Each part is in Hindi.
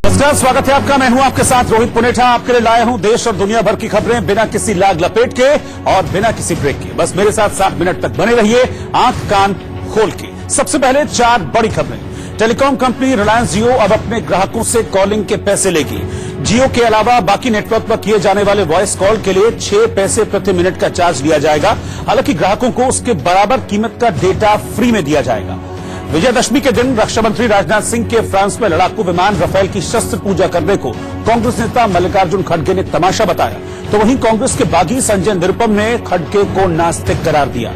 नमस्कार, स्वागत है आपका। मैं हूं आपके साथ रोहित पुनेठा। आपके लिए लाया हूं देश और दुनिया भर की खबरें बिना किसी लाग लपेट के और बिना किसी ब्रेक के। बस मेरे साथ 7 मिनट तक बने रहिए, आंख कान खोल के। सबसे पहले 4 बड़ी खबरें। टेलीकॉम कंपनी रिलायंस जियो अब अपने ग्राहकों से कॉलिंग के पैसे लेगी। जियो के अलावा बाकी नेटवर्क पर किए जाने वाले वॉइस कॉल के लिए 6 पैसे प्रति मिनट का चार्ज लिया जाएगा। हालांकि ग्राहकों को उसके बराबर कीमत का डेटा फ्री में दिया जाएगा। विजयदशमी के दिन रक्षा मंत्री राजनाथ सिंह के फ्रांस में लड़ाकू विमान राफेल की शस्त्र पूजा करने को कांग्रेस नेता मल्लिकार्जुन खड़गे ने तमाशा बताया, तो वहीं कांग्रेस के बागी संजय निरुपम ने खड़गे को नास्तिक करार दिया।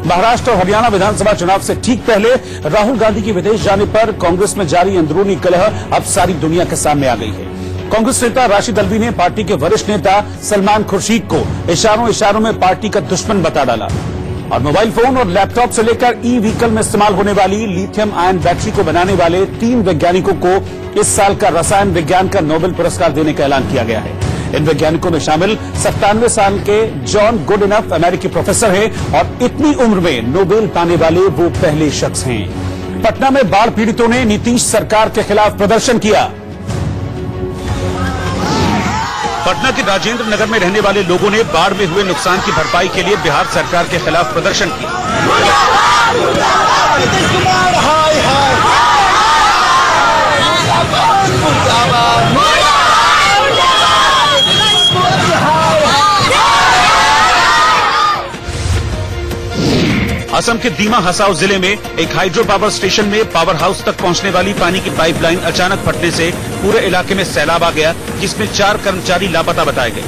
महाराष्ट्र और हरियाणा विधानसभा चुनाव से ठीक पहले राहुल गांधी की विदेश जाने पर कांग्रेस में जारी अंदरूनी कलह अब सारी दुनिया के सामने आ गई है। कांग्रेस नेता राशिद अल्वी ने पार्टी के वरिष्ठ नेता सलमान खुर्शीद को इशारों में पार्टी का दुश्मन बता डाला। और मोबाइल फोन और लैपटॉप से लेकर ई व्हीकल में इस्तेमाल होने वाली लिथियम आयन बैटरी को बनाने वाले 3 वैज्ञानिकों को इस साल का रसायन विज्ञान का नोबेल पुरस्कार देने का ऐलान किया गया है। इन वैज्ञानिकों में शामिल 97 साल के जॉन गुडइनफ अमेरिकी प्रोफेसर हैं और इतनी उम्र में नोबेल पाने वाले वो पहले शख्स हैं। पटना में बाढ़ पीड़ितों ने नीतीश सरकार के खिलाफ प्रदर्शन किया। पटना के राजेंद्र नगर में रहने वाले लोगों ने बाढ़ में हुए नुकसान की भरपाई के लिए बिहार सरकार के खिलाफ प्रदर्शन किया। असम के दीमा हसाओ जिले में एक हाइड्रो पावर स्टेशन में पावर हाउस तक पहुंचने वाली पानी की पाइपलाइन अचानक फटने से पूरे इलाके में सैलाब आ गया, जिसमें 4 कर्मचारी लापता बताए गए।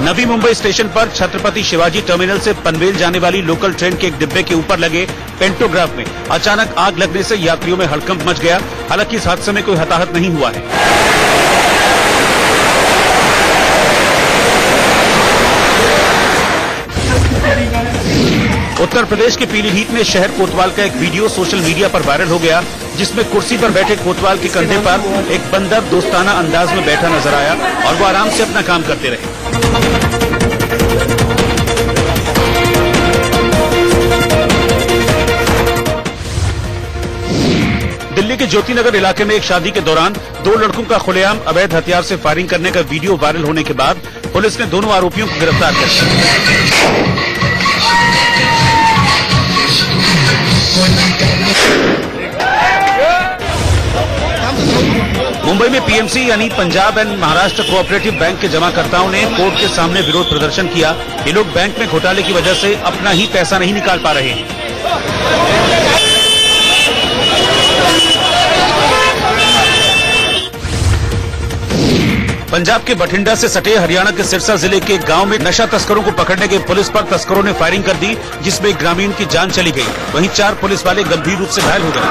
नवी मुंबई स्टेशन पर छत्रपति शिवाजी टर्मिनल से पनवेल जाने वाली लोकल ट्रेन के एक डिब्बे के ऊपर लगे पेंटोग्राफ में अचानक आग लगने से यात्रियों में हड़कंप मच गया। हालांकि इस हादसे में कोई हताहत नहीं हुआ है। उत्तर प्रदेश के पीलीभीत में शहर कोतवाल का एक वीडियो सोशल मीडिया पर वायरल हो गया, जिसमें कुर्सी पर बैठे कोतवाल के कंधे पर एक बंदर दोस्ताना अंदाज में बैठा नजर आया और वो आराम से अपना काम करते रहे। दिल्ली के ज्योतिनगर इलाके में एक शादी के दौरान 2 लड़कों का खुलेआम अवैध हथियार से फायरिंग करने का वीडियो वायरल होने के बाद पुलिस ने दोनों आरोपियों को गिरफ्तार कर लिया। मुंबई में पीएमसी यानी Punjab and Maharashtra cooperative bank के जमाकर्ताओं ने कोर्ट के सामने विरोध प्रदर्शन किया। ये लोग बैंक में घोटाले की वजह से अपना ही पैसा नहीं निकाल पा रहे हैं। पंजाब के बठिंडा से सटे हरियाणा के सिरसा जिले के गांव में नशा तस्करों को पकड़ने गई पुलिस पर तस्करों ने फायरिंग कर दी, जिसमें एक ग्रामीण की जान चली गई। वहीं 4 पुलिस वाले गंभीर रूप से घायल हो गए।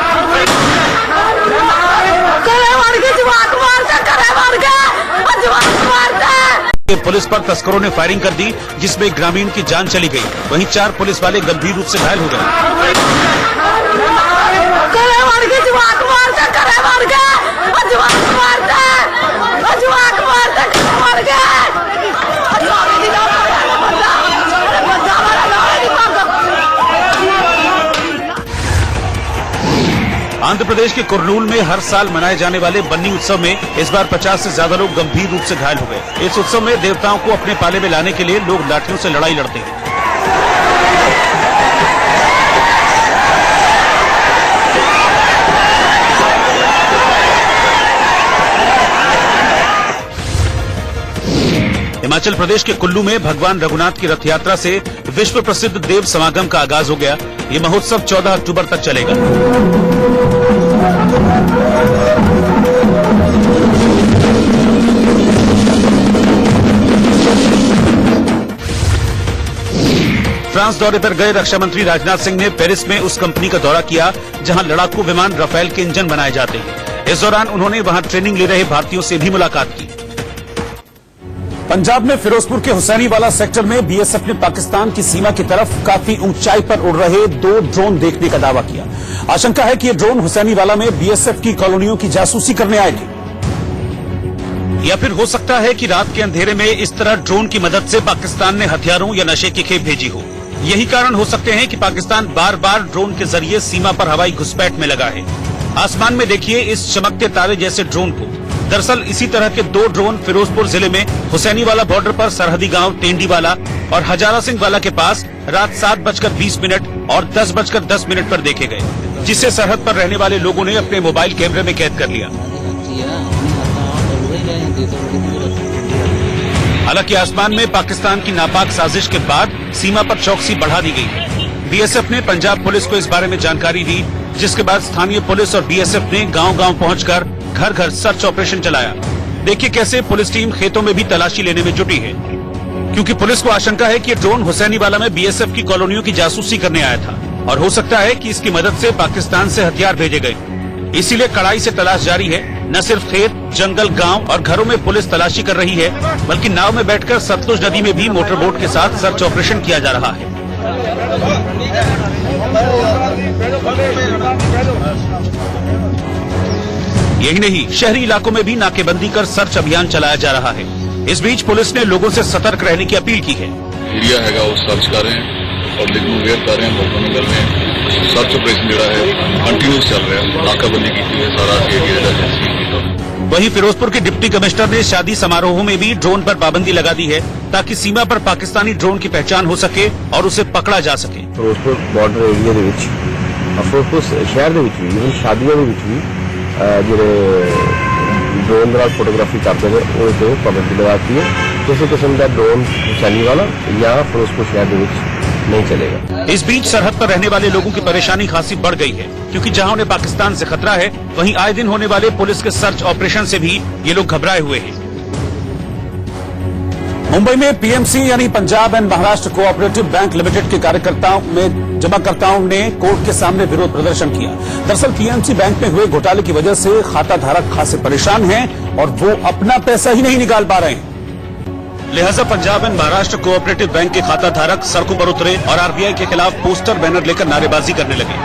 पुलिस पर तस्करों ने फायरिंग कर दी, जिसमें एक ग्रामीण की जान चली गई। वहीं 4 पुलिस वाले गंभीर रूप से घायल हो गए। आंध्र प्रदेश के कुर्नूल में हर साल मनाए जाने वाले बन्नी उत्सव में इस बार 50 से ज्यादा लोग गंभीर रूप से घायल हो गए। इस उत्सव में देवताओं को अपने पाले में लाने के लिए लोग लाठियों से लड़ाई लड़ते हैं। हिमाचल प्रदेश के कुल्लू में भगवान रघुनाथ की रथ यात्रा से विश्व प्रसिद्ध देव समागम का आगाज हो गया। ये महोत्सव 14 अक्टूबर तक चलेगा। फ्रांस दौरे पर गए रक्षा मंत्री राजनाथ सिंह ने पेरिस में उस कंपनी का दौरा किया जहां लड़ाकू विमान राफेल के इंजन बनाए जाते हैं। इस दौरान उन्होंने वहां ट्रेनिंग ले रहे भारतीयों से भी मुलाकात की। पंजाब में फिरोजपुर के हुसैनीवाला सेक्टर में बीएसएफ ने पाकिस्तान की सीमा की तरफ काफी ऊंचाई पर उड़ रहे 2 ड्रोन देखने का दावा किया। आशंका है कि ये ड्रोन हुसैनीवाला में बीएसएफ की कॉलोनियों की जासूसी करने आए थे। या फिर हो सकता है कि रात के अंधेरे में इस तरह ड्रोन की मदद से पाकिस्तान ने हथियारों या नशे की खेप भेजी हो। यही कारण हो सकते हैं कि पाकिस्तान बार बार ड्रोन के जरिए सीमा पर हवाई घुसपैठ में लगा है। आसमान में देखिए इस चमकते तारे जैसे ड्रोन को। दरअसल इसी तरह के 2 ड्रोन फिरोजपुर जिले में हुसैनीवाला बॉर्डर पर सरहदी गांव टेंडीवाला और हजारा सिंह वाला के पास रात 7:20 और 10:10 पर देखे गए, जिसे सरहद पर रहने वाले लोगों ने अपने मोबाइल कैमरे में कैद कर लिया। हालांकि आसमान में पाकिस्तान की नापाक साजिश के बाद सीमा पर चौकसी बढ़ा दी गई है। बीएसएफ ने पंजाब पुलिस को इस बारे में जानकारी दी, जिसके बाद स्थानीय पुलिस और बीएसएफ ने गांव-गांव पहुंचकर घर-घर सर्च ऑपरेशन चलाया। देखिए कैसे पुलिस टीम खेतों में भी तलाशी लेने में जुटी है, क्योंकि पुलिस को आशंका है कि ये ड्रोन हुसैनीवाला में बीएसएफ की कॉलोनियों की जासूसी करने आया था और हो सकता है कि इसकी मदद से पाकिस्तान से हथियार भेजे गए। इसीलिए कड़ाई से तलाश जारी है। न सिर्फ खेत, जंगल, गांव और घरों में पुलिस तलाशी कर रही है, बल्कि नाव में बैठकर सतलुज नदी में भी मोटर बोट के साथ सर्च ऑपरेशन किया जा रहा है। यही नहीं, शहरी इलाकों में भी नाकेबंदी कर सर्च अभियान चलाया जा रहा है। इस बीच पुलिस ने लोगों से सतर्क रहने की अपील की है। एरिया है वो सर्च कर रहे हैं, पब्लिक को अवेयर कर रहे हैं, मौकों में कर रहे हैं। सर्च ऑपरेशन जो है कंटिन्यूस चल रहा है, नाकाबंदी की हुई है सारा एरिया। वहीं फिरोजपुर के डिप्टी कमिश्नर ने शादी समारोहों में भी ड्रोन पर पाबंदी लगा दी है, ताकि सीमा पर पाकिस्तानी ड्रोन की पहचान हो सके और उसे पकड़ा जा सके। फिरोजपुर बॉर्डर एरिया ਦੇ ਵਿੱਚ ਫਿਰੋਜ਼ਪੁਰ ਸ਼ਹਿਰ ਦੇ ਵਿੱਚ ਵੀ ਸ਼ਾਦੀਆਂ ਦੇ ਵਿੱਚ ਵੀ ਜਿਹੜੇ ड्रोन ਨਾਲ फोटोग्राफी करते हैं ਉਹ ਤੇ ਪਾਬੰਦੀ ਲਗਾਤੀ ਹੈ। ਕਿਸੇ किस्म का ड्रोन हुसैनीवाला या फिरोजपुर शहर ਦੇ ਵਿੱਚ नहीं चलेगा। इस बीच सरहद पर रहने वाले लोगों की परेशानी खासी बढ़ गई है, क्योंकि जहां उन्हें पाकिस्तान से खतरा है, वहीं आए दिन होने वाले पुलिस के सर्च ऑपरेशन से भी ये लोग घबराए हुए हैं। मुंबई में पीएमसी यानी Punjab and Maharashtra cooperative bank limited के जमाकर्ताओं ने कोर्ट के सामने विरोध प्रदर्शन किया। दरअसल पीएमसी बैंक में हुए घोटाले की वजह से खाता धारक खासे परेशान हैं और वो अपना पैसा ही नहीं निकाल पा रहे हैं। लिहाजा Punjab and Maharashtra cooperative bank के खाता धारक सड़कों पर उतरे और आरबीआई के खिलाफ पोस्टर बैनर लेकर नारेबाजी करने लगे।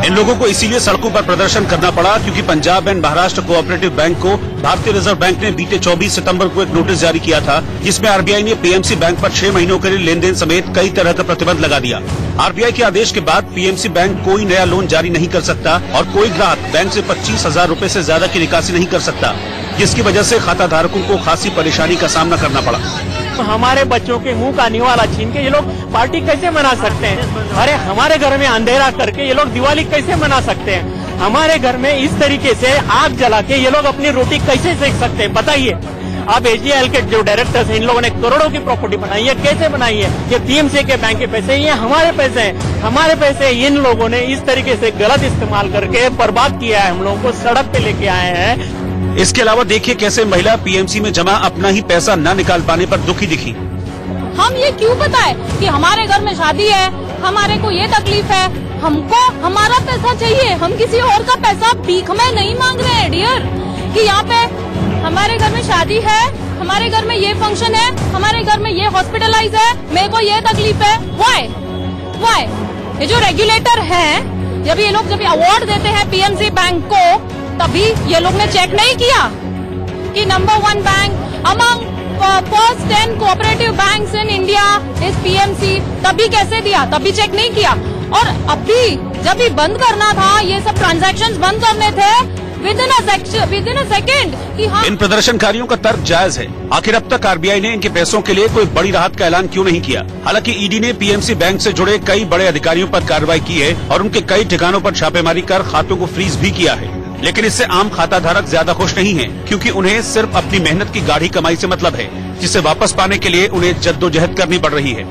इन लोगों को इसीलिए सड़कों पर प्रदर्शन करना पड़ा क्योंकि Punjab and Maharashtra cooperative bank को भारतीय रिजर्व बैंक ने बीते 24 सितंबर को एक नोटिस जारी किया था, जिसमें आरबीआई ने पीएमसी बैंक पर 6 महीनों के लिए लेन देन समेत कई तरह का प्रतिबंध लगा दिया। आरबीआई के आदेश के बाद पीएमसी बैंक कोई नया लोन जारी नहीं कर सकता और कोई ग्राहक बैंक से 25,000 रूपए से ज्यादा की निकासी नहीं कर सकता, जिसकी वजह से खाता धारकों को खासी परेशानी का सामना करना पड़ा। हमारे बच्चों के मुंह का निवाला छीन के ये लोग पार्टी कैसे मना सकते हैं? अरे हमारे घर में अंधेरा करके ये लोग दिवाली कैसे मना सकते हैं? हमारे घर में इस तरीके से आग जला के ये लोग अपनी रोटी कैसे सेक सकते हैं? बताइए। अब एचडीएल के जो डायरेक्टर्स हैं, इन लोगों ने करोड़ों की प्रॉपर्टी बनाई है, कैसे बनाई है? ये पीएमसी के बैंक के पैसे, ये हमारे पैसे हैं। हमारे पैसे इन लोगों ने इस तरीके से गलत इस्तेमाल करके बर्बाद किया है, हम लोगों को सड़क पे लेके आए हैं। इसके अलावा देखिए कैसे महिला पीएमसी में जमा अपना ही पैसा न निकाल पाने पर दुखी दिखी। हम ये क्यों बताएं कि हमारे घर में शादी है, हमारे को ये तकलीफ है, हमको हमारा पैसा चाहिए, हम किसी और का पैसा भीख में नहीं मांग रहे हैं डियर। कि यहाँ पे हमारे घर में शादी है, हमारे घर में ये फंक्शन है, हमारे घर में ये हॉस्पिटलाइज है, मेरे को ये तकलीफ है। वाई ये जो रेगुलेटर है, जब ये लोग जब अवार्ड देते हैं पीएमसी बैंक को, तभी ये लोग ने चेक नहीं किया कि number 1 bank among first 10 cooperative banks in India इस पीएमसी, तभी कैसे दिया? तभी चेक नहीं किया। और अभी जब भी बंद करना था, ये सब ट्रांजैक्शंस बंद करने थे विद इन अ सेकेंड कि हाँ। इन प्रदर्शनकारियों का तर्क जायज है। आखिर अब तक आरबीआई ने इनके पैसों के लिए कोई बड़ी राहत का ऐलान क्यों नहीं किया? हालांकि ईडी ने पीएमसी बैंक से जुड़े कई बड़े अधिकारियों पर कार्रवाई की है और उनके कई ठिकानों पर छापेमारी कर खातों को फ्रीज भी किया है, लेकिन इससे आम खाता धारक ज्यादा खुश नहीं है, क्योंकि उन्हें सिर्फ अपनी मेहनत की गाढ़ी कमाई से मतलब है, जिसे वापस पाने के लिए उन्हें जद्दोजहद करनी पड़ रही है।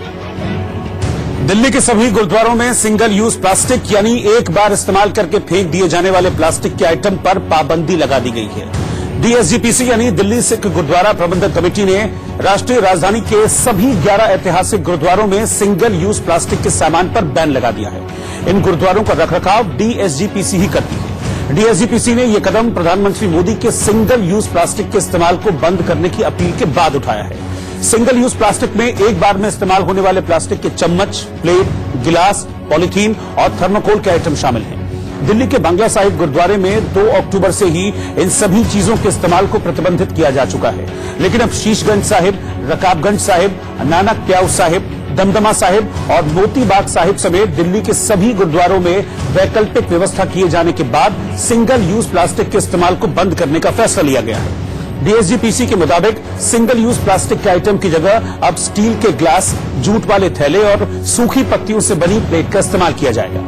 दिल्ली के सभी गुरुद्वारों में सिंगल यूज प्लास्टिक यानी एक बार इस्तेमाल करके फेंक दिए जाने वाले प्लास्टिक के आइटम पर पाबंदी लगा दी गई है। डीएसजीपीसी यानी दिल्ली सिख गुरुद्वारा प्रबंधक कमेटी ने राष्ट्रीय राजधानी के सभी 11 ऐतिहासिक गुरुद्वारों में सिंगल यूज प्लास्टिक के सामान पर बैन लगा दिया है। इन गुरुद्वारों का रखरखाव डीएसजीपीसी ही करती है। डीएसजीपीसी ने यह कदम प्रधानमंत्री मोदी के सिंगल यूज प्लास्टिक के इस्तेमाल को बंद करने की अपील के बाद उठाया है। सिंगल यूज प्लास्टिक में एक बार में इस्तेमाल होने वाले प्लास्टिक के चम्मच, प्लेट, गिलास, पॉलीथीन और थर्मोकोल के आइटम शामिल हैं। दिल्ली के बंगला साहिब गुरुद्वारे में 2 अक्टूबर से ही इन सभी चीजों के इस्तेमाल को प्रतिबंधित किया जा चुका है, लेकिन अब शीशगंज साहिब, रकाबगंज साहिब, नानक प्याऊ साहिब, दमदमा साहिब और मोती बाग साहिब समेत दिल्ली के सभी गुरुद्वारों में वैकल्पिक व्यवस्था किए जाने के बाद सिंगल यूज प्लास्टिक के इस्तेमाल को बंद करने का फैसला लिया गया है। डीएसजीपीसी के मुताबिक सिंगल यूज प्लास्टिक के आइटम की जगह अब स्टील के ग्लास, जूट वाले थैले और सूखी पत्तियों से बनी प्लेट का इस्तेमाल किया जाएगा।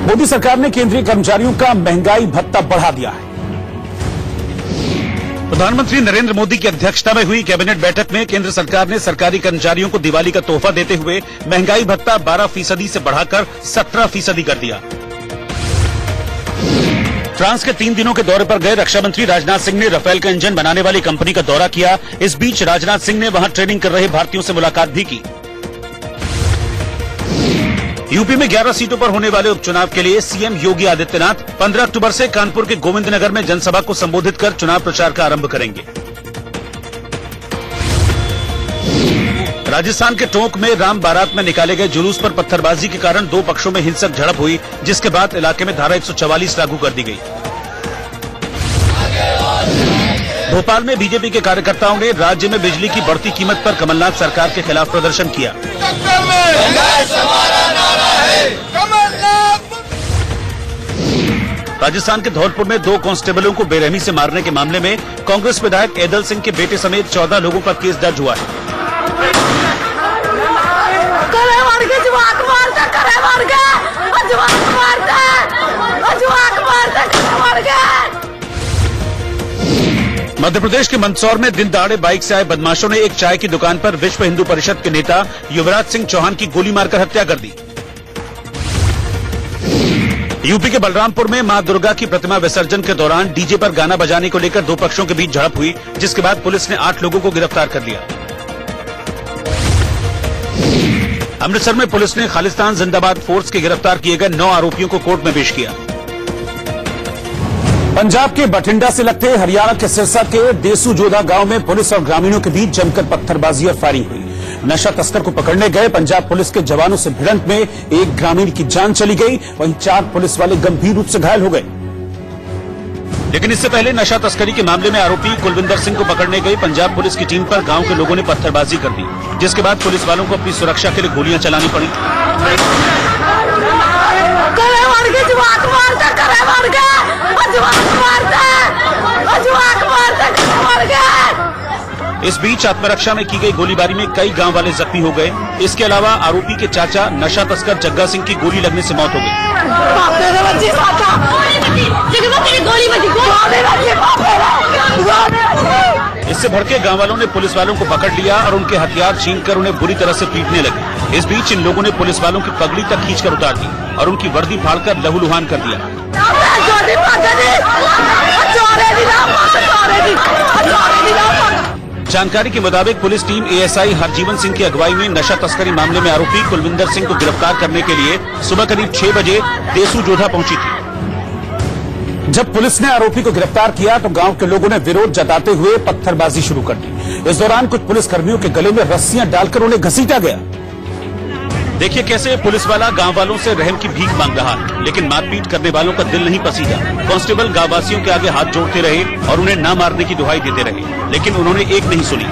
मोदी सरकार ने केंद्रीय कर्मचारियों का महंगाई भत्ता बढ़ा दिया है। प्रधानमंत्री नरेंद्र मोदी की अध्यक्षता में हुई कैबिनेट बैठक में केंद्र सरकार ने सरकारी कर्मचारियों को दिवाली का तोहफा देते हुए महंगाई भत्ता 12% से बढ़ाकर 17% कर दिया। फ्रांस के 3 दिनों के दौरे पर गए रक्षा मंत्री राजनाथ सिंह ने राफेल का इंजन बनाने वाली कंपनी का दौरा किया। इस बीच राजनाथ सिंह ने वहां ट्रेनिंग कर रहे भारतीयों से मुलाकात भी की। यूपी में 11 सीटों पर होने वाले उपचुनाव के लिए सीएम योगी आदित्यनाथ 15 अक्टूबर से कानपुर के गोविंदनगर में जनसभा को संबोधित कर चुनाव प्रचार का आरंभ करेंगे। राजस्थान के टोंक में राम बारात में निकाले गए जुलूस पर पत्थरबाजी के कारण 2 पक्षों में हिंसक झड़प हुई, जिसके बाद इलाके में धारा 144 लागू कर दी गई। भोपाल में बीजेपी के कार्यकर्ताओं ने राज्य में बिजली की बढ़ती कीमत पर कमलनाथ सरकार के खिलाफ प्रदर्शन किया। राजस्थान के धौलपुर में 2 कांस्टेबलों को बेरहमी से मारने के मामले में कांग्रेस विधायक ऐदल सिंह के बेटे समेत 14 लोगों पर केस दर्ज हुआ है। मध्य प्रदेश के मंदसौर में दिन दहाड़े बाइक से आए बदमाशों ने एक चाय की दुकान पर विश्व हिंदू परिषद के नेता युवराज सिंह चौहान की गोली मारकर हत्या कर दी। यूपी के बलरामपुर में मां दुर्गा की प्रतिमा विसर्जन के दौरान डीजे पर गाना बजाने को लेकर 2 पक्षों के बीच झड़प हुई, जिसके बाद पुलिस ने 8 लोगों को गिरफ्तार कर लिया। अमृतसर में पुलिस ने खालिस्तान जिंदाबाद फोर्स के गिरफ्तार किए गए 9 आरोपियों को कोर्ट में पेश किया। पंजाब के बठिंडा से लगते हरियाणा के सिरसा के देसू जोधा गांव में पुलिस और ग्रामीणों के बीच जमकर पत्थरबाजी और फायरिंग हुई। नशा तस्कर को पकड़ने गए पंजाब पुलिस के जवानों से भिड़ंत में एक ग्रामीण की जान चली गई, वहीं 4 पुलिस वाले गंभीर रूप से घायल हो गए। लेकिन इससे पहले नशा तस्करी के मामले में आरोपी कुलविंदर सिंह को पकड़ने गई पंजाब पुलिस की टीम पर गांव के लोगों ने पत्थरबाजी कर दी, जिसके बाद पुलिस वालों को अपनी सुरक्षा के लिए गोलियां चलानी पड़ी। इस बीच आत्मरक्षा में की गई गोलीबारी में कई गांव वाले जख्मी हो गए। इसके अलावा आरोपी के चाचा नशा तस्कर जग्गा सिंह की गोली लगने से मौत हो गई। इससे भड़के गांव वालों ने पुलिस वालों को पकड़ लिया और उनके हथियार छीनकर उन्हें बुरी तरह से पीटने लगे। इस बीच इन लोगों ने पुलिस वालों की पगड़ी तक खींचकर उतार दी और उनकी वर्दी फाड़कर लहूलुहान कर दिया। जानकारी के मुताबिक police team ASI Harjivan Singh की अगुवाई में नशा तस्करी मामले में आरोपी कुलविंदर सिंह को गिरफ्तार करने के लिए सुबह करीब 6 बजे देसू जोधा पहुंची थी। जब पुलिस ने आरोपी को गिरफ्तार किया तो गांव के लोगों ने विरोध जताते हुए पत्थरबाजी शुरू कर दी। इस दौरान कुछ पुलिसकर्मियों के गले में रस्सियां डालकर उन्हें घसीटा गया। देखिए कैसे पुलिस वाला गांव वालों से रहम की भीख मांग रहा है, लेकिन मारपीट करने वालों का दिल नहीं पसीजा। कांस्टेबल गांव वासियों के आगे हाथ जोड़ते रहे और उन्हें ना मारने की दुहाई देते रहे, लेकिन उन्होंने एक नहीं सुनी।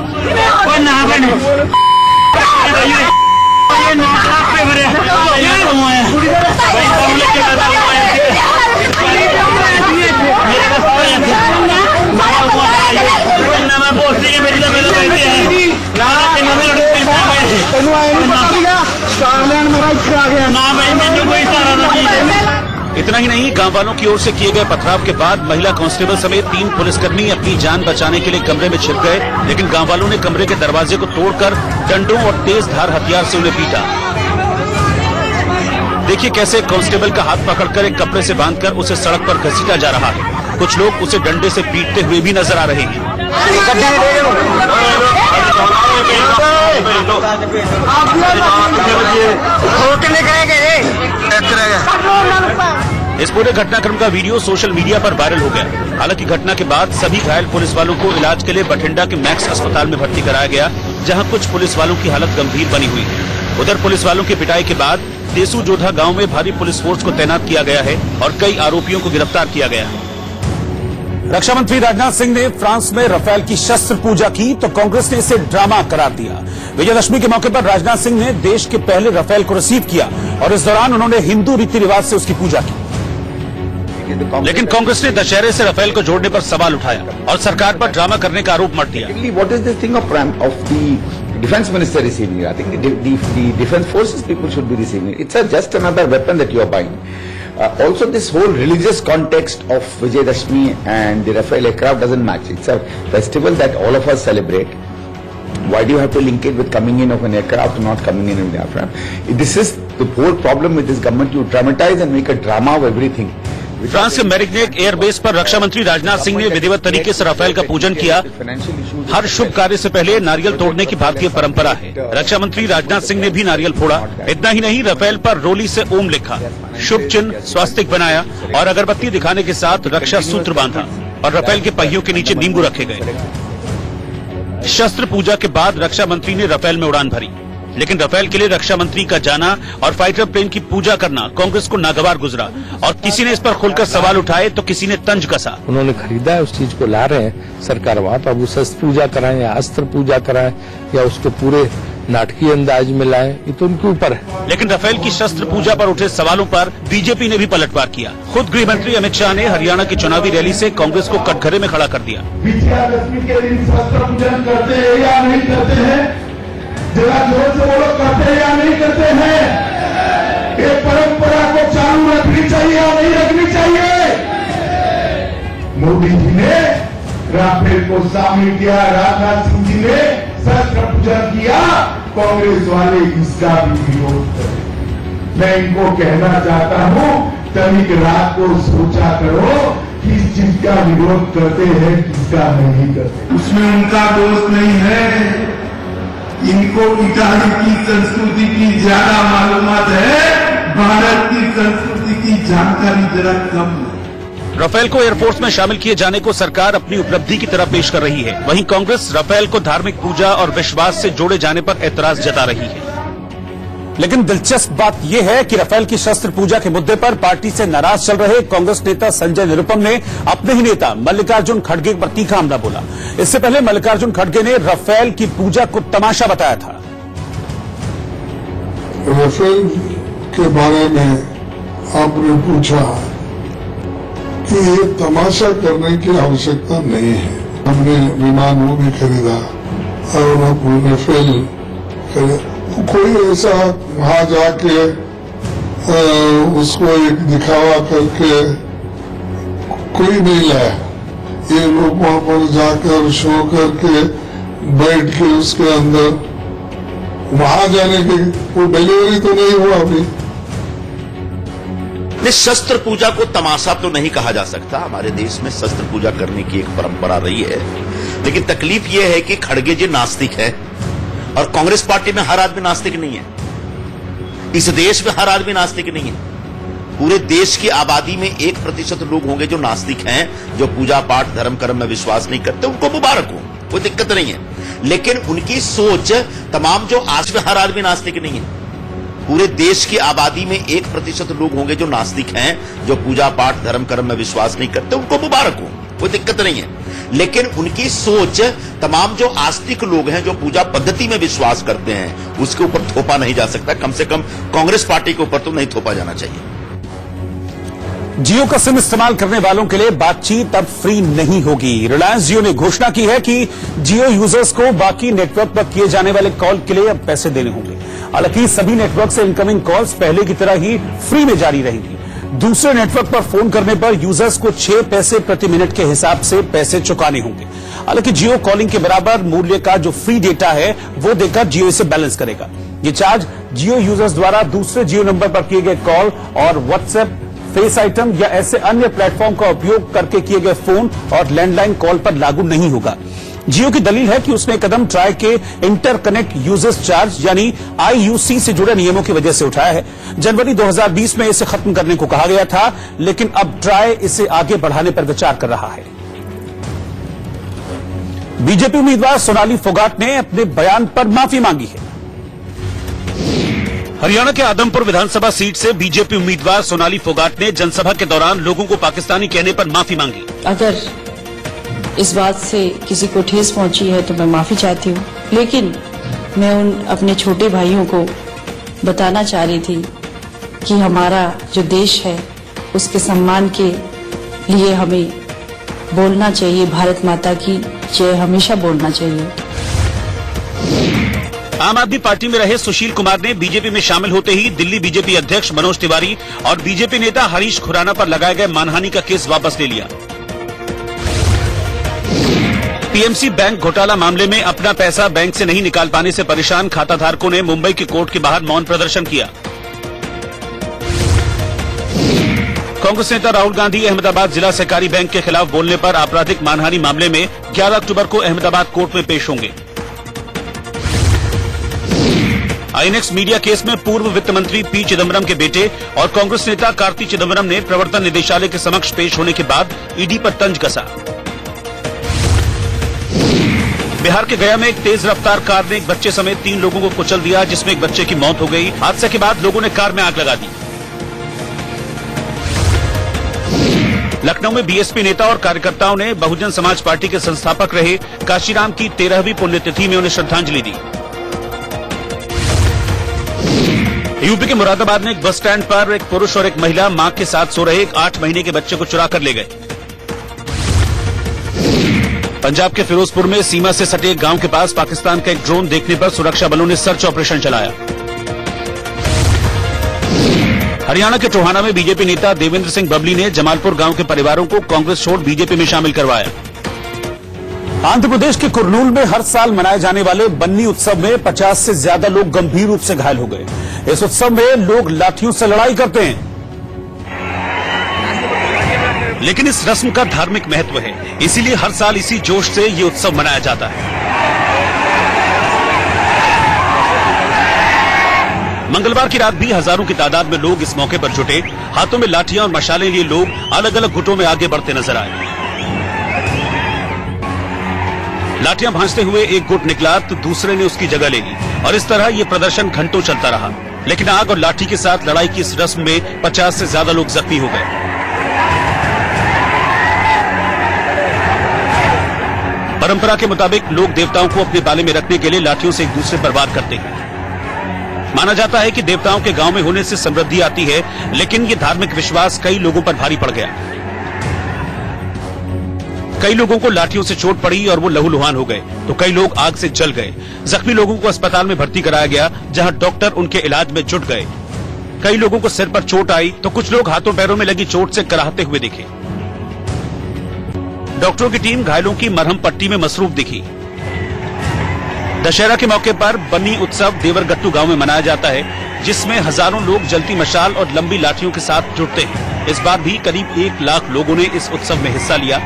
इतना ही नहीं, गांव वालों की ओर से किए गए पथराव के बाद महिला कांस्टेबल समेत 3 पुलिसकर्मी अपनी जान बचाने के लिए कमरे में छिप गए, लेकिन गांव वालों ने कमरे के दरवाजे को तोड़कर डंडों और तेज धार हथियार से उन्हें पीटा। देखिए कैसे कांस्टेबल का हाथ पकड़कर एक कपड़े से बांधकर उसे सड़क पर घसीटा जा रहा है। कुछ लोग उसे डंडे से पीटते हुए भी नजर आ रहे हैं। इस पूरे घटनाक्रम का वीडियो सोशल मीडिया पर वायरल हो गया। हालांकि घटना के बाद सभी घायल पुलिस वालों को इलाज के लिए बठिंडा के मैक्स अस्पताल में भर्ती कराया गया, जहां कुछ पुलिस वालों की हालत गंभीर बनी हुई है। उधर पुलिस वालों की पिटाई के बाद देसू जोधा गांव में भारी पुलिस फोर्स को तैनात किया गया है और कई आरोपियों को गिरफ्तार किया गया है। रक्षा मंत्री राजनाथ सिंह ने फ्रांस में राफेल की शस्त्र पूजा की तो कांग्रेस ने इसे ड्रामा करार दिया। विजयदशमी के मौके पर राजनाथ सिंह ने देश के पहले राफेल को रिसीव किया और इस दौरान उन्होंने हिंदू रीति रिवाज से उसकी पूजा की। लेकिन कांग्रेस ने दशहरे से राफेल को जोड़ने पर सवाल उठाया और सरकार पर ड्रामा करने का आरोप मढ़ दिया। What is this thing of the defense minister receiving it? I think the defense forces people should be receiving it. It's just another weapon that you are buying. Also, this whole religious context of Vijayadashmi and the Rafale aircraft doesn't match. It's a festival that all of us celebrate. Why do you have to link it with coming in of an aircraft or not coming in of an aircraft? This is the whole problem with this government. You dramatize and make a drama of everything. France के मेरिग्नैक एयरबेस पर रक्षा मंत्री राजनाथ सिंह ने विधिवत तरीके से राफेल का पूजन किया। हर शुभ कार्य से पहले नारियल तोड़ने की भारतीय परंपरा है। रक्षा मंत्री राजनाथ सिंह ने भी नारियल फोड़ा। इतना ही नहीं, राफेल पर रोली से ओम लिखा, शुभ चिन्ह स्वास्तिक बनाया और अगरबत्ती दिखाने के साथ रक्षा सूत्र बांधा और राफेल के पहियों के नीचे नींबू रखे गए। शस्त्र पूजा के बाद रक्षा मंत्री ने राफेल में उड़ान भरी, लेकिन राफेल के लिए रक्षा मंत्री का जाना और फाइटर प्लेन की पूजा करना कांग्रेस को नागवार गुजरा और किसी ने इस पर खुलकर सवाल उठाए तो किसी ने तंज कसा। उन्होंने खरीदा है, उस चीज को ला रहे हैं सरकार वहां, तो अब वो शस्त्र पूजा कराएं या अस्त्र पूजा कराएं या उसको पूरे नाटकीय अंदाज में लाएं, ये तो उनके ऊपर है। लेकिन राफेल की शस्त्र पूजा पर उठे सवालों पर बीजेपी ने भी पलटवार किया। खुद गृह मंत्री अमित शाह ने हरियाणा की चुनावी रैली से कांग्रेस को कटघरे में खड़ा कर दिया। विजयादशमी के दिन शस्त्र पूजन करते हैं या नहीं करते हैं, जरा जोर से बोलो, करते हैं या नहीं करते हैं? ये परंपरा को चालू रखनी चाहिए या नहीं रखनी चाहिए? मोदी जी ने राफेल को शामिल किया, राजनाथ सिंह जी ने शस्त्र पूजन किया, कांग्रेस वाले इसका भी विरोध करें। मैं इनको कहना चाहता हूं, तनिक रात को सोचा करो किस चीज का विरोध करते हैं, किसका नहीं करते। उसमें उनका दोष नहीं है, इनको इटाली की संस्कृति की ज्यादा मालूमात है, भारत की संस्कृति की जानकारी जरा कम है। राफेल को एयरफोर्स में शामिल किए जाने को सरकार अपनी उपलब्धि की तरह पेश कर रही है। वहीं कांग्रेस राफेल को धार्मिक पूजा और विश्वास से जोड़े जाने पर ऐतराज जता रही है। लेकिन दिलचस्प बात यह है कि राफेल की शस्त्र पूजा के मुद्दे पर पार्टी से नाराज चल रहे कांग्रेस नेता संजय निरुपम ने अपने ही नेता मल्लिकार्जुन खड़गे पर तीखा हमला बोला। इससे पहले मल्लिकार्जुन खड़गे ने राफेल की पूजा को तमाशा बताया था। राफेल के बारे में आपने पूछा कि ये तमाशा करने की आवश्यकता नहीं है। हमने विमान वो भी खरीदा और राफेल खरीदा। कोई ऐसा वहां जाके उसको एक दिखावा करके कोई नहीं लाया। ये लोग वहां पर जाकर शो करके बैठ के उसके अंदर वहां जाने की वो डिलीवरी तो नहीं हुआ अभी। शस्त्र पूजा को तमाशा तो नहीं कहा जा सकता। हमारे देश में शस्त्र पूजा करने की एक परंपरा रही है, लेकिन तकलीफ यह है कि खड़गे जी नास्तिक है और कांग्रेस पार्टी में हर आदमी नास्तिक नहीं है। इस देश में हर आदमी नास्तिक नहीं है। पूरे देश की आबादी में 1% लोग होंगे जो नास्तिक हैं, जो पूजा पाठ धर्म कर्म में विश्वास नहीं करते। उनको मुबारक हो, कोई दिक्कत नहीं है, लेकिन उनकी सोच तमाम जो आज में हर आदमी नास्तिक नहीं है। पूरे देश की आबादी में 1% लोग होंगे जो नास्तिक हैं, जो पूजा पाठ धर्म कर्म में विश्वास नहीं करते। उनको मुबारक हो, कोई दिक्कत नहीं है, लेकिन उनकी सोच तमाम जो आस्तिक लोग हैं, जो पूजा पद्धति में विश्वास करते हैं, उसके ऊपर थोपा नहीं जा सकता। कम से कम कांग्रेस पार्टी के ऊपर तो नहीं थोपा जाना चाहिए। जियो का सिम इस्तेमाल करने वालों के लिए बातचीत अब फ्री नहीं होगी। रिलायंस जियो ने घोषणा की है कि जियो यूजर्स को बाकी नेटवर्क पर किए जाने वाले कॉल के लिए अब पैसे देने होंगे। हालांकि सभी नेटवर्क से इनकमिंग कॉल्स पहले की तरह ही फ्री में जारी रहेंगी। दूसरे नेटवर्क पर फोन करने पर यूजर्स को 6 पैसे प्रति मिनट के हिसाब से पैसे चुकाने होंगे। हालांकि जियो कॉलिंग के बराबर मूल्य का जो फ्री डेटा है वो देकर जियो इसे बैलेंस करेगा। ये चार्ज जियो यूजर्स द्वारा दूसरे जियो नंबर पर किए गए कॉल और व्हाट्सएप, फेस आइटम या ऐसे अन्य प्लेटफॉर्म का उपयोग करके किए गए फोन और लैंडलाइन कॉल पर लागू नहीं होगा। जियो की दलील है कि उसने कदम ट्राई के इंटरकनेक्ट यूजर्स चार्ज यानी IUC से जुड़े नियमों की वजह से उठाया है। जनवरी 2020 में इसे खत्म करने को कहा गया था, लेकिन अब ट्राई इसे आगे बढ़ाने पर विचार कर रहा है। बीजेपी उम्मीदवार सोनाली फोगाट ने अपने बयान पर माफी मांगी है। हरियाणा के आदमपुर विधानसभा सीट से बीजेपी उम्मीदवार सोनाली फोगाट ने जनसभा के दौरान लोगों को पाकिस्तानी कहने पर माफी मांगी। अगर इस बात से किसी को ठेस पहुंची है तो मैं माफी चाहती हूँ, लेकिन मैं उन अपने छोटे भाइयों को बताना चाह रही थी कि हमारा जो देश है उसके सम्मान के लिए हमें बोलना चाहिए, भारत माता की जय हमेशा बोलना चाहिए। आम आदमी पार्टी में रहे सुशील कुमार ने बीजेपी में शामिल होते ही दिल्ली बीजेपी अध्यक्ष मनोज तिवारी और बीजेपी नेता हरीश खुराना पर लगाए गए मानहानि का केस वापस ले लिया। पीएमसी बैंक घोटाला मामले में अपना पैसा बैंक से नहीं निकाल पाने से परेशान खाताधारकों ने मुंबई की कोर्ट के बाहर मौन प्रदर्शन किया। कांग्रेस नेता राहुल गांधी अहमदाबाद जिला सहकारी बैंक के खिलाफ बोलने पर आपराधिक मानहानि मामले में 11 अक्टूबर को अहमदाबाद कोर्ट में पेश होंगे। आईएनएक्स मीडिया केस में पूर्व वित्त मंत्री पी चिदम्बरम के बेटे और कांग्रेस नेता कार्ति चिदम्बरम ने प्रवर्तन निदेशालय के समक्ष पेश होने के बाद ईडी पर तंज कसा। बिहार के गया में एक तेज रफ्तार कार ने एक बच्चे समेत 3 लोगों को कुचल दिया, जिसमें एक बच्चे की मौत हो गई। हादसे के बाद लोगों ने कार में आग लगा दी। लखनऊ में बीएसपी नेता और कार्यकर्ताओं ने बहुजन समाज पार्टी के संस्थापक रहे काशीराम की 13वीं पुण्यतिथि में उन्हें श्रद्धांजलि दी। यूपी के मुरादाबाद में एक बस स्टैंड पर एक पुरुष और एक महिला मां के साथ सो रहे एक 8 महीने के बच्चे को चुरा कर ले गए। पंजाब के फिरोजपुर में सीमा से सटे एक गांव के पास पाकिस्तान का एक ड्रोन देखने पर सुरक्षा बलों ने सर्च ऑपरेशन चलाया। हरियाणा के टोहाना में बीजेपी नेता देवेंद्र सिंह बबली ने जमालपुर गांव के परिवारों को कांग्रेस छोड़ बीजेपी में शामिल करवाया। आंध्र प्रदेश के कुर्नूल में हर साल मनाए जाने वाले बन्नी उत्सव में 50 से ज्यादा लोग गंभीर रूप से घायल हो गए। इस उत्सव में लोग लाठियों से लड़ाई करते हैं, लेकिन इस रस्म का धार्मिक महत्व है, इसीलिए हर साल इसी जोश से ये उत्सव मनाया जाता है। मंगलवार की रात भी हजारों की तादाद में लोग इस मौके पर जुटे। हाथों में लाठियां और मशालें लिए लोग अलग अलग गुटों में आगे बढ़ते नजर आए। लाठियां भांजते हुए एक गुट निकला तो दूसरे ने उसकी जगह ले ली और इस तरह ये प्रदर्शन घंटों चलता रहा। लेकिन आग और लाठी के साथ लड़ाई की इस रस्म में 50 से ज्यादा लोग जख्मी हो गए। परंपरा के मुताबिक लोग देवताओं को अपने बाले में रखने के लिए लाठियों से एक दूसरे पर वार करते हैं। माना जाता है कि देवताओं के गांव में होने से समृद्धि आती है, लेकिन ये धार्मिक विश्वास कई लोगों पर भारी पड़ गया। कई लोगों को लाठियों से चोट पड़ी और वो लहूलुहान हो गए, तो कई लोग आग से जल गए। जख्मी लोगों को अस्पताल में भर्ती कराया गया, जहां डॉक्टर उनके इलाज में जुट गए। कई लोगों को सिर पर चोट आई तो कुछ लोग हाथों पैरों में लगी चोट से कराहते हुए दिखे। डॉक्टरों की टीम घायलों की मरहम पट्टी में मसरूफ दिखी। दशहरा के मौके पर बन्नी उत्सव देवरगट्टू गांव में मनाया जाता है, जिसमें हजारों लोग जलती मशाल और लंबी लाठियों के साथ जुटते हैं। इस बार भी करीब 1 लाख लोगों ने इस उत्सव में हिस्सा लिया।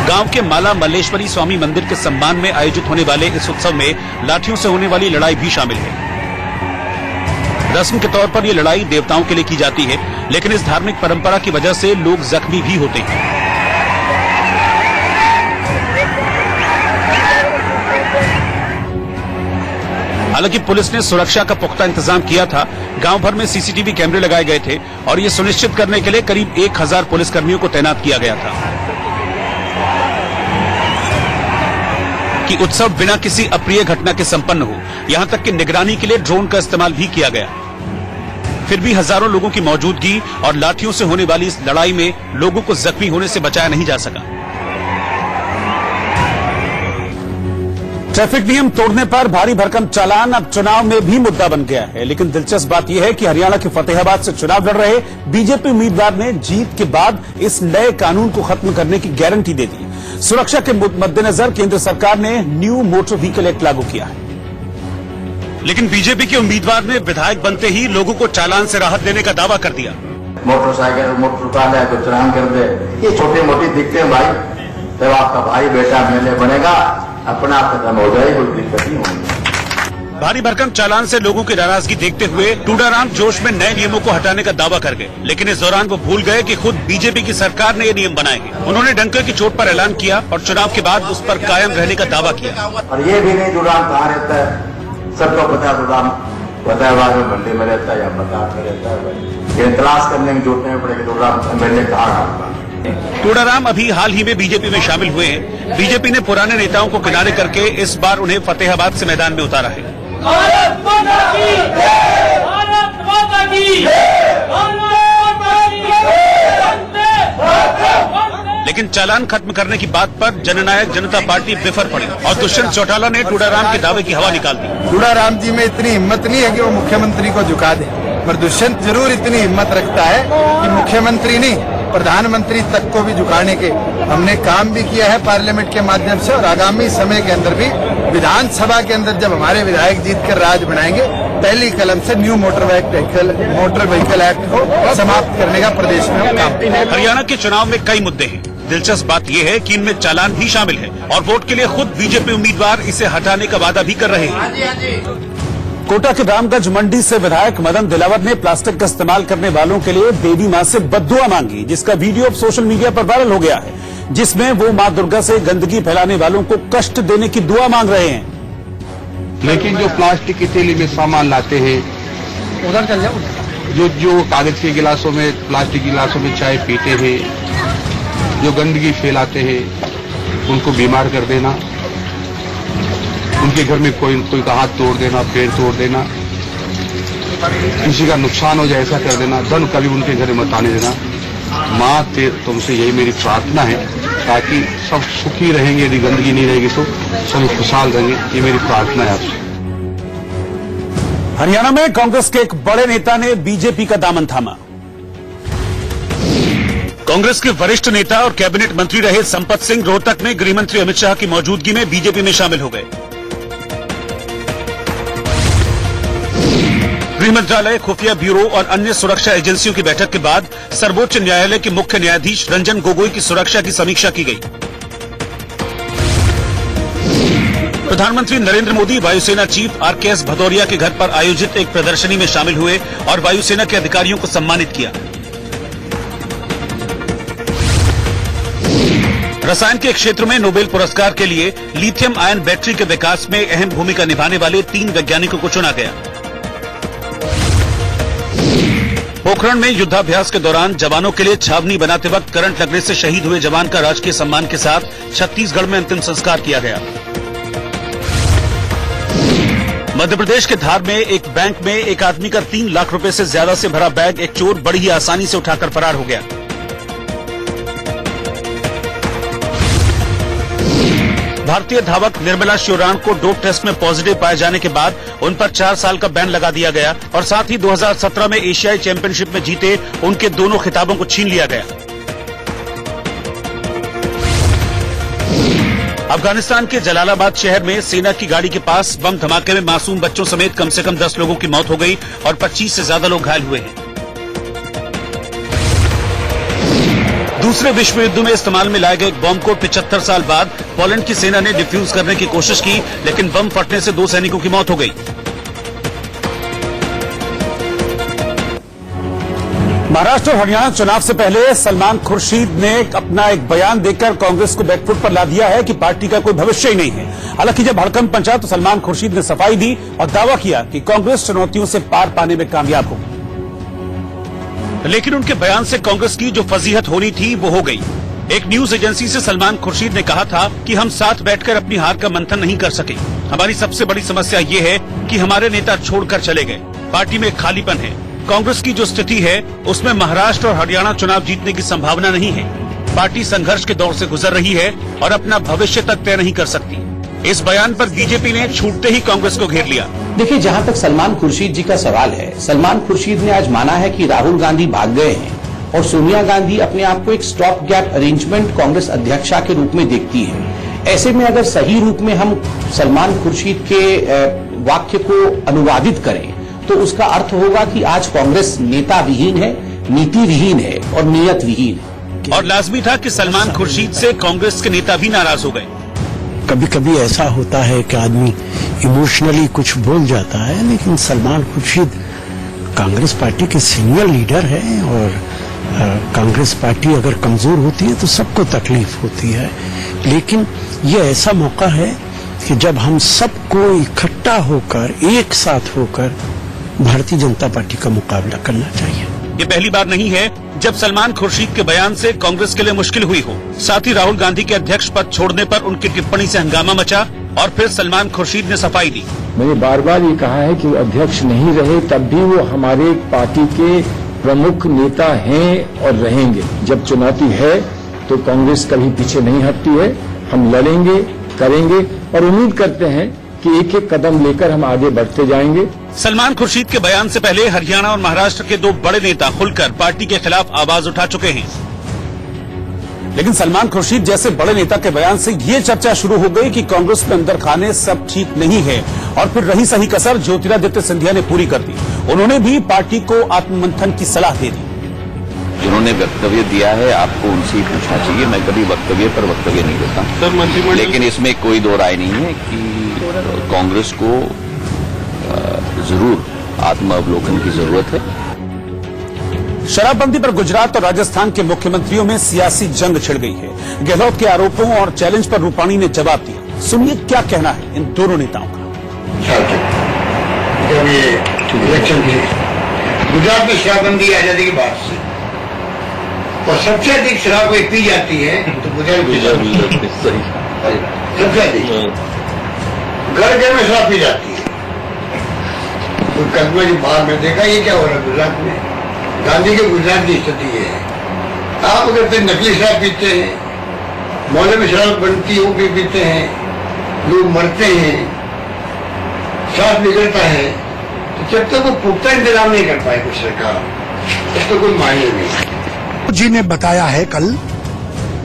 गांव के माला मल्लेश्वरी स्वामी मंदिर के सम्मान में आयोजित होने वाले इस उत्सव में लाठियों से होने वाली लड़ाई भी शामिल है। रस्म के तौर पर यह लड़ाई देवताओं के लिए की जाती है, लेकिन इस धार्मिक परंपरा की वजह से लोग जख्मी भी होते हैं। हालांकि पुलिस ने सुरक्षा का पुख्ता इंतजाम किया था। गांव भर में सीसीटीवी कैमरे लगाए गए थे और ये सुनिश्चित करने के लिए करीब 1000 पुलिसकर्मियों को तैनात किया गया था कि उत्सव बिना किसी अप्रिय घटना के संपन्न हो। यहां तक कि निगरानी के लिए ड्रोन का इस्तेमाल भी किया गया। फिर भी हजारों लोगों की मौजूदगी और लाठियों से होने वाली इस लड़ाई में लोगों को जख्मी होने से बचाया नहीं जा सका। ट्रैफिक नियम तोड़ने पर भारी भरकम चालान अब चुनाव में भी मुद्दा बन गया है। लेकिन दिलचस्प बात यह है कि हरियाणा के फतेहाबाद से चुनाव लड़ रहे बीजेपी उम्मीदवार ने जीत के बाद इस नए कानून को खत्म करने की गारंटी दे दी। सुरक्षा के मद्देनजर केंद्र सरकार ने न्यू मोटर व्हीकल एक्ट लागू किया है। लेकिन बीजेपी के उम्मीदवार ने विधायक बनते ही लोगों को चालान से राहत देने का दावा कर दिया। मोटरसाइकिल मोटर दुकान है तो चलान कर दे, ये छोटे मोटी दिखते हैं भाई, जब आपका भाई बेटा एमएलए बनेगा अपना खत्म हो जाए, कोई दिक्कत नहीं होगी। भारी भरकम चालान से लोगों की नाराजगी देखते हुए टूडाराम जोश में नए नियमों को हटाने का दावा कर गए, लेकिन इस दौरान वो भूल गए कि खुद बीजेपी की सरकार ने ये नियम बनाएंगे। उन्होंने डंके की चोट पर ऐलान किया और चुनाव के बाद उस पर कायम रहने का दावा किया। और ये भी नहीं टूडाराम कहाँ रहता है, सबको पता टूडाराम फतेहाबाद में मंडी में रहता है या बंगाल में रहता है। ये तलाश करने में जुटने में पड़ेगा टूडाराम एमएलए कहाँ। टूडाराम अभी हाल ही में बीजेपी में शामिल हुए हैं। बीजेपी ने पुराने नेताओं को किनारे करके इस बार उन्हें फतेहाबाद से मैदान में उतारा है। लेकिन चालान खत्म करने की बात पर जननायक जनता पार्टी बिफर पड़ी और दुष्यंत चौटाला ने टूडाराम के दावे की हवा निकाल दी। टूडाराम जी में इतनी हिम्मत नहीं है कि वो मुख्यमंत्री को झुका दे, पर दुष्यंत जरूर इतनी हिम्मत रखता है कि मुख्यमंत्री नहीं प्रधानमंत्री तक को भी झुकाने के हमने काम भी किया है पार्लियामेंट के माध्यम से, और आगामी समय के अंदर भी विधानसभा के अंदर जब हमारे विधायक जीत कर राज बनाएंगे, पहली कलम से न्यू मोटर व्हीकल एक्ट को समाप्त करने का प्रदेश में काम। हरियाणा के चुनाव में कई मुद्दे हैं। दिलचस्प बात यह है कि इनमें चालान भी शामिल है और वोट के लिए खुद बीजेपी उम्मीदवार इसे हटाने का वादा भी कर रहे हैं। कोटा के रामगंज मंडी से विधायक मदन दिलावर ने प्लास्टिक का इस्तेमाल करने वालों के लिए देवी मां से बद्दुआ मांगी, जिसका वीडियो अब सोशल मीडिया पर वायरल हो गया है, जिसमें वो मां दुर्गा से गंदगी फैलाने वालों को कष्ट देने की दुआ मांग रहे हैं। लेकिन जो प्लास्टिक की थैली में सामान लाते हैं, उधर चल जाओ, जो कागज के गिलासों में प्लास्टिक के गिलासों में चाय पीते हैं, जो गंदगी फैलाते हैं, उनको बीमार कर देना, उनके घर में कोई का हाथ तोड़ देना, पैर तोड़ देना, किसी का नुकसान हो जाए ऐसा कर देना, धन कभी उनके घर में मत आने देना। माँ तुमसे यही मेरी प्रार्थना है, ताकि सब सुखी रहेंगे, यदि गंदगी नहीं रहेगी तो सब खुशहाल रहेंगे, ये मेरी प्रार्थना है आपसे। हरियाणा में कांग्रेस के एक बड़े नेता ने बीजेपी का दामन थामा। कांग्रेस के वरिष्ठ नेता और कैबिनेट मंत्री रहे संपत सिंह रोहतक में गृह मंत्री अमित शाह की मौजूदगी में बीजेपी में शामिल हो गए। गृह मंत्रालय, खुफिया ब्यूरो और अन्य सुरक्षा एजेंसियों की बैठक के बाद सर्वोच्च न्यायालय के मुख्य न्यायाधीश रंजन गोगोई की सुरक्षा की समीक्षा की गई। प्रधानमंत्री नरेंद्र मोदी वायुसेना चीफ आरकेएस भदौरिया के घर पर आयोजित एक प्रदर्शनी में शामिल हुए और वायुसेना के अधिकारियों को सम्मानित किया। रसायन के क्षेत्र में नोबेल पुरस्कार के लिए लिथियम आयन बैटरी के विकास में अहम भूमिका निभाने वाले 3 वैज्ञानिकों को चुना गया। पोखरण में युद्धाभ्यास के दौरान जवानों के लिए छावनी बनाते वक्त करंट लगने से शहीद हुए जवान का राजकीय सम्मान के साथ छत्तीसगढ़ में अंतिम संस्कार किया गया। मध्य प्रदेश के धार में एक बैंक में एक आदमी का 3 लाख रुपए से ज्यादा से भरा बैग एक चोर बड़ी ही आसानी से उठाकर फरार हो गया। भारतीय धावक निर्मला शिवराण को डोप टेस्ट में पॉजिटिव पाए जाने के बाद उन पर 4 साल का बैन लगा दिया गया और साथ ही 2017 में एशियाई चैंपियनशिप में जीते उनके दोनों खिताबों को छीन लिया गया। अफगानिस्तान के जलालाबाद शहर में सेना की गाड़ी के पास बम धमाके में मासूम बच्चों समेत कम से कम 10 लोगों की मौत हो गई और 25 से ज्यादा लोग घायल हुए हैं। दूसरे विश्व युद्ध में इस्तेमाल में लाए गए एक बम को 75 साल बाद पोलैंड की सेना ने डिफ्यूज करने की कोशिश की, लेकिन बम फटने से 2 सैनिकों की मौत हो गई। महाराष्ट्र और हरियाणा चुनाव से पहले सलमान खुर्शीद ने अपना एक बयान देकर कांग्रेस को बैकफुट पर ला दिया है कि पार्टी का कोई भविष्य ही नहीं है। हालांकि जब हड़कंप पंचा तो सलमान खुर्शीद ने सफाई दी और दावा किया कि कांग्रेस चुनौतियों से पार पाने में कामयाब होगी। लेकिन उनके बयान से कांग्रेस की जो फजीहत होनी थी वो हो गई। एक न्यूज एजेंसी से सलमान खुर्शीद ने कहा था कि हम साथ बैठकर अपनी हार का मंथन नहीं कर सके। हमारी सबसे बड़ी समस्या ये है कि हमारे नेता छोड़कर चले गए, पार्टी में खालीपन है। कांग्रेस की जो स्थिति है उसमें महाराष्ट्र और हरियाणा चुनाव जीतने की संभावना नहीं है। पार्टी संघर्ष के दौर से गुजर रही है और अपना भविष्य तक तय नहीं कर सकती। इस बयान पर बीजेपी ने छूटते ही कांग्रेस को घेर लिया। देखिए, जहां तक सलमान खुर्शीद जी का सवाल है, सलमान खुर्शीद ने आज माना है कि राहुल गांधी भाग गए हैं और सोनिया गांधी अपने आप को एक स्टॉप गैप अरेंजमेंट कांग्रेस अध्यक्षा के रूप में देखती है। ऐसे में अगर सही रूप में हम सलमान खुर्शीद के वाक्य को अनुवादित करें तो उसका अर्थ होगा कि आज कांग्रेस नेता विहीन है, नीति विहीन है और नियत विहीन है। और लाजमी था कि सलमान खुर्शीद से कांग्रेस के नेता भी नाराज हो गए। कभी कभी ऐसा होता है कि आदमी इमोशनली कुछ बोल जाता है, लेकिन सलमान खुर्शीद कांग्रेस पार्टी के सीनियर लीडर हैं और कांग्रेस पार्टी अगर कमजोर होती है तो सबको तकलीफ होती है। लेकिन ये ऐसा मौका है कि जब हम सबको इकट्ठा होकर एक साथ होकर भारतीय जनता पार्टी का मुकाबला करना चाहिए। ये पहली बार नहीं है जब सलमान खुर्शीद के बयान से कांग्रेस के लिए मुश्किल हुई हो। साथ ही राहुल गांधी के अध्यक्ष पद छोड़ने पर उनकी टिप्पणी से हंगामा मचा और फिर सलमान खुर्शीद ने सफाई दी। मैंने बार बार ये कहा है कि अध्यक्ष नहीं रहे तब भी वो हमारे पार्टी के प्रमुख नेता हैं और रहेंगे। जब चुनौती है तो कांग्रेस कभी पीछे नहीं हटती है। हम लड़ेंगे, करेंगे और उम्मीद करते हैं कि एक एक कदम लेकर हम आगे बढ़ते जाएंगे। सलमान खुर्शीद के बयान से पहले हरियाणा और महाराष्ट्र के दो बड़े नेता खुलकर पार्टी के खिलाफ आवाज उठा चुके हैं। लेकिन सलमान खुर्शीद जैसे बड़े नेता के बयान से ये चर्चा शुरू हो गई कि कांग्रेस में अंदर खाने सब ठीक नहीं है और फिर रही सही कसर ज्योतिरादित्य सिंधिया ने पूरी कर दी। उन्होंने भी पार्टी को आत्ममंथन की सलाह दे दी। जिन्होंने वक्तव्य दिया है आपको उनसे ही पूछना चाहिए। मैं कभी वक्तव्य पर वक्तव्य नहीं देता, लेकिन इसमें कोई दो राय नहीं है कि कांग्रेस को जरूर आत्मावलोकन की जरूरत है। शराबबंदी पर गुजरात और राजस्थान के मुख्यमंत्रियों में सियासी जंग छिड़ गई है। गहलोत के आरोपों और चैलेंज पर रूपाणी ने जवाब दिया। सुनिए क्या कहना है इन दोनों नेताओं का। जब ये इलेक्शन की गुजरात में शराबबंदी आजादी के बाद से और सबसे अधिक शराब पी जाती है तो गुजरात सबसे अधिक घर घर में शराब पी जाती है। तो कस्बे के बाहर में देखा ये क्या हो रहा है गुजरात में। गांधी के गुजरात की स्थिति है। आप अगर नकली शराब पीते हैं, मोहल्ले में शराब बनती है वो भी पीते हैं, लोग मरते हैं, स्वास्थ्य बिगड़ता है, तो जब तक वो पुख्ता इंतजाम नहीं कर पाए कुछ सरकार तब तो कोई मायने नहीं। जी ने बताया है कल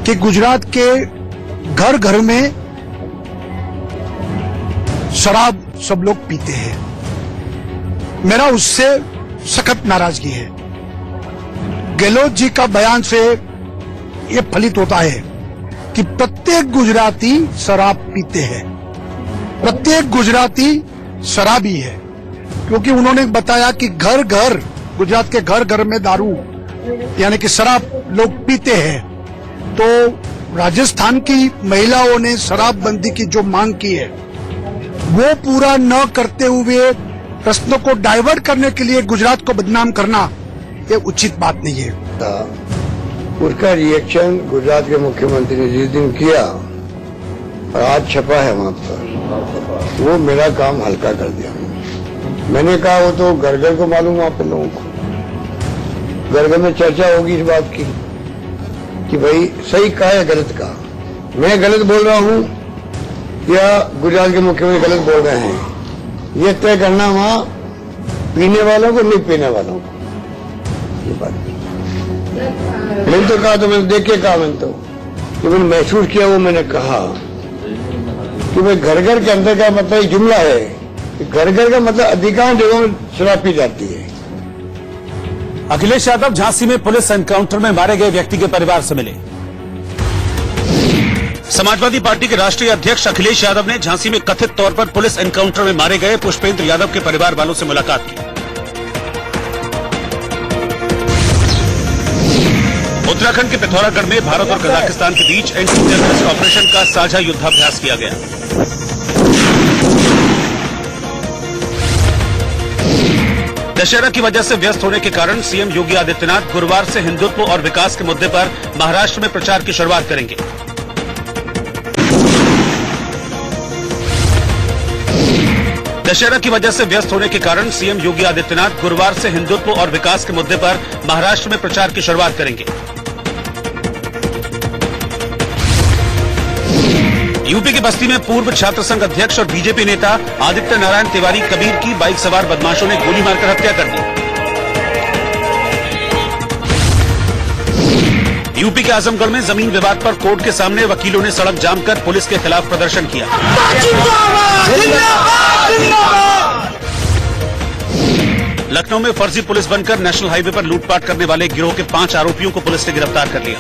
कि गुजरात के घर घर में शराब सब लोग पीते हैं। मेरा उससे सख्त नाराजगी है। गहलोत जी का बयान से ये फलित होता है कि प्रत्येक गुजराती शराब पीते हैं, प्रत्येक गुजराती शराबी है, क्योंकि उन्होंने बताया कि घर घर गुजरात के घर घर में दारू यानी कि शराब लोग पीते हैं। तो राजस्थान की महिलाओं ने शराबबंदी की जो मांग की है वो पूरा न करते हुए प्रश्नों को डाइवर्ट करने के लिए गुजरात को बदनाम करना ये उचित बात नहीं है। उसका रिएक्शन गुजरात के मुख्यमंत्री ने जिस दिन किया और आज छपा है वहां पर, वो मेरा काम हल्का कर दिया। मैंने कहा वो तो घर घर को मालूम आप लोगों को, घर घर में चर्चा होगी इस बात की कि भाई सही कहा है गलत कहा। मैं गलत बोल रहा हूँ या गुजरात के मुख्यमंत्री गलत बोल रहे हैं, ये तय करना वहां पीने वालों को नहीं पीने वालों को। ये बात मैंने तो कहा, तो मैंने देख के कहा, मैंने तो जो मैंने महसूस किया वो मैंने कहा कि भाई घर घर के अंदर का मतलब जुमला है कि घर घर का मतलब अधिकांश जगहों में शराब पी जाती है। अखिलेश यादव झांसी में पुलिस एनकाउंटर में मारे गए व्यक्ति के परिवार से मिले। समाजवादी पार्टी के राष्ट्रीय अध्यक्ष अखिलेश यादव ने झांसी में कथित तौर पर पुलिस एनकाउंटर में मारे गए पुष्पेंद्र यादव के परिवार वालों से मुलाकात की। उत्तराखंड के पिथौरागढ़ में भारत और कजाकिस्तान के बीच एंटी टेररिस्ट ऑपरेशन का साझा युद्धाभ्यास किया गया। दशहरा की वजह से व्यस्त होने के कारण सीएम योगी आदित्यनाथ गुरुवार से हिंदुत्व और विकास के मुद्दे पर महाराष्ट्र में प्रचार की शुरुआत करेंगे। दशहरा की वजह से व्यस्त होने के कारण सीएम योगी आदित्यनाथ गुरुवार से हिंदुत्व और विकास के मुद्दे पर महाराष्ट्र में प्रचार की शुरुआत करेंगे। यूपी की बस्ती में पूर्व छात्र संघ अध्यक्ष और बीजेपी नेता आदित्य नारायण तिवारी कबीर की बाइक सवार बदमाशों ने गोली मारकर हत्या कर दी। यूपी के आजमगढ़ में जमीन विवाद पर कोर्ट के सामने वकीलों ने सड़क जाम कर पुलिस के खिलाफ प्रदर्शन किया। लखनऊ में फर्जी पुलिस बनकर नेशनल हाईवे पर लूटपाट करने वाले गिरोह के 5 आरोपियों को पुलिस ने गिरफ्तार कर लिया।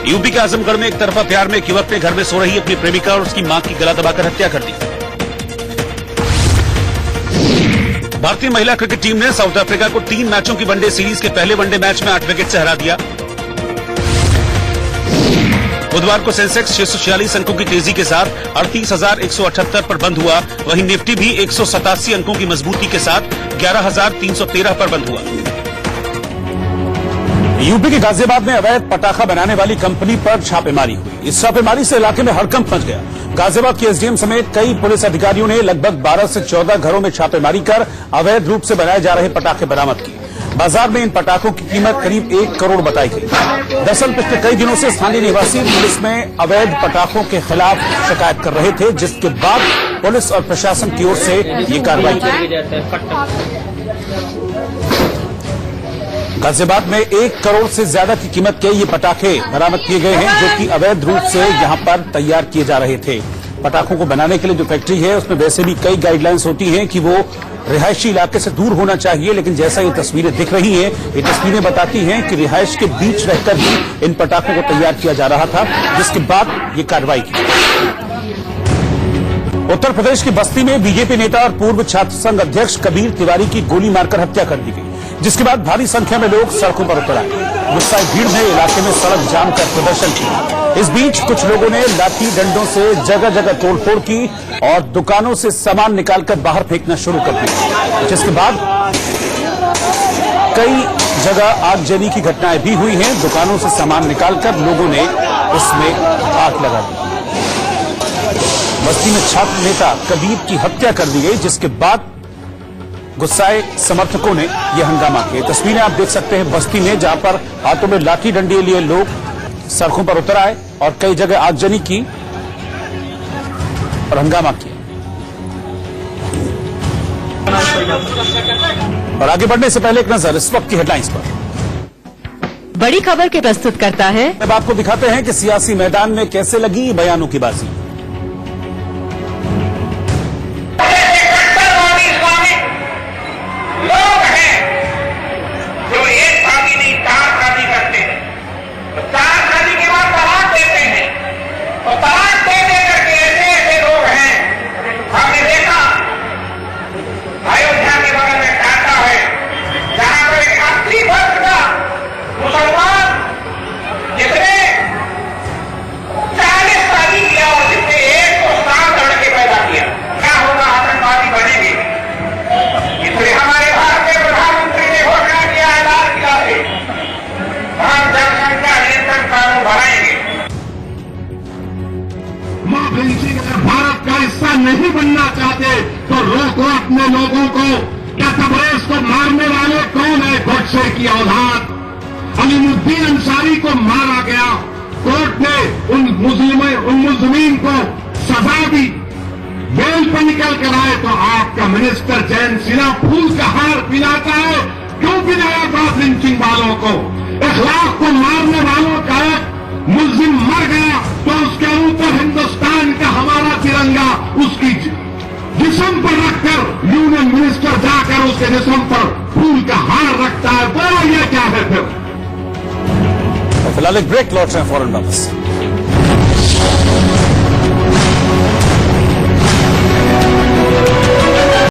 यूपी के आजमगढ़ में एक तरफा प्यार में एक युवक ने घर में सो रही अपनी प्रेमिका और उसकी मां की गला दबाकर हत्या कर दी। भारतीय महिला क्रिकेट टीम ने साउथ अफ्रीका को 3 मैचों की वनडे सीरीज के पहले वनडे मैच में 8 विकेट से हरा दिया। बुधवार को सेंसेक्स 646 अंकों की तेजी के साथ 38,178 पर बंद हुआ। वहीं निफ्टी भी 187 अंकों की मजबूती के साथ 11,313 पर बंद हुआ। यूपी के गाजियाबाद में अवैध पटाखा बनाने वाली कंपनी पर छापेमारी हुई। इस छापेमारी से इलाके में हड़कंप मच गया। गाजियाबाद के एसडीएम समेत कई पुलिस अधिकारियों ने लगभग 12 से 14 घरों में छापेमारी कर अवैध रूप से बनाए जा रहे पटाखे बरामद किए। बाजार में इन पटाखों की कीमत करीब 1 करोड़ बताई गई। दरअसल पिछले कई दिनों से स्थानीय निवासी पुलिस में अवैध पटाखों के खिलाफ शिकायत कर रहे थे, जिसके बाद पुलिस और प्रशासन की ओर से ये कार्रवाई की। गाजियाबाद में 1 करोड़ से ज्यादा की कीमत के ये पटाखे बरामद किए गए हैं, जो कि अवैध रूप से यहां पर तैयार किए जा रहे थे। पटाखों को बनाने के लिए जो फैक्ट्री है उसमें वैसे भी कई गाइडलाइंस होती हैं कि वो रिहायशी इलाके से दूर होना चाहिए, लेकिन जैसा ये तस्वीरें दिख रही हैं, ये तस्वीरें बताती हैं कि रिहायश के बीच रहकर ही इन पटाखों को तैयार किया जा रहा था, जिसके बाद ये कार्रवाई की। उत्तर प्रदेश की बस्ती में बीजेपी नेता और पूर्व छात्र संघ अध्यक्ष कबीर तिवारी की गोली मारकर हत्या कर दी गई, जिसके बाद भारी संख्या में लोग सड़कों पर उतर आए। गुस्साई भीड़ ने इलाके में सड़क जाम कर प्रदर्शन किया। इस बीच कुछ लोगों ने लाठी डंडों से जगह जगह तोड़फोड़ की और दुकानों से सामान निकालकर बाहर फेंकना शुरू कर दिया, जिसके बाद कई जगह आगजनी की घटनाएं भी हुई हैं। दुकानों से सामान निकालकर लोगों ने उसमें आग लगा दी। बस्ती में छात्र नेता कबीर की हत्या कर दी गई, जिसके बाद गुस्साए समर्थकों ने यह हंगामा किया। तस्वीरें आप देख सकते हैं बस्ती में, जहां पर हाथों में लाठी डंडे लिए लोग सड़कों पर उतर आए और कई जगह आगजनी की और हंगामा किया। और आगे बढ़ने से पहले एक नजर इस वक्त की हेडलाइंस पर। बड़ी खबर के प्रस्तुत करता है। अब आपको दिखाते हैं कि सियासी मैदान में कैसे लगी बयानों की बाजी। भारत का हिस्सा नहीं बनना चाहते तो रोको अपने लोगों को। क्या तबरेज को मारने वाले कौन है? गोडसे की औलाद अलीमुद्दीन अंसारी को मारा गया। कोर्ट ने उन मुजरिमीन को सजा दी, बेल पर निकल कर आए, तो आपका मिनिस्टर जयंत सिन्हा फूल का हार पिलाता है। क्यों पिलाया बात लिंचिंग वालों को? इखलाक को मारने वालों का एक मुल्जिम मर गया तो उसके ऊपर हिंदुस्तान का हमारा तिरंगा उसकी जिस्म पर रखकर यूनियन मिनिस्टर जाकर उसके जिस्म पर फूल का हार रखता है। बोलो ये क्या है फिर? फिलहाल एक ब्रेक, लौट रहे हैं फौरन वापस।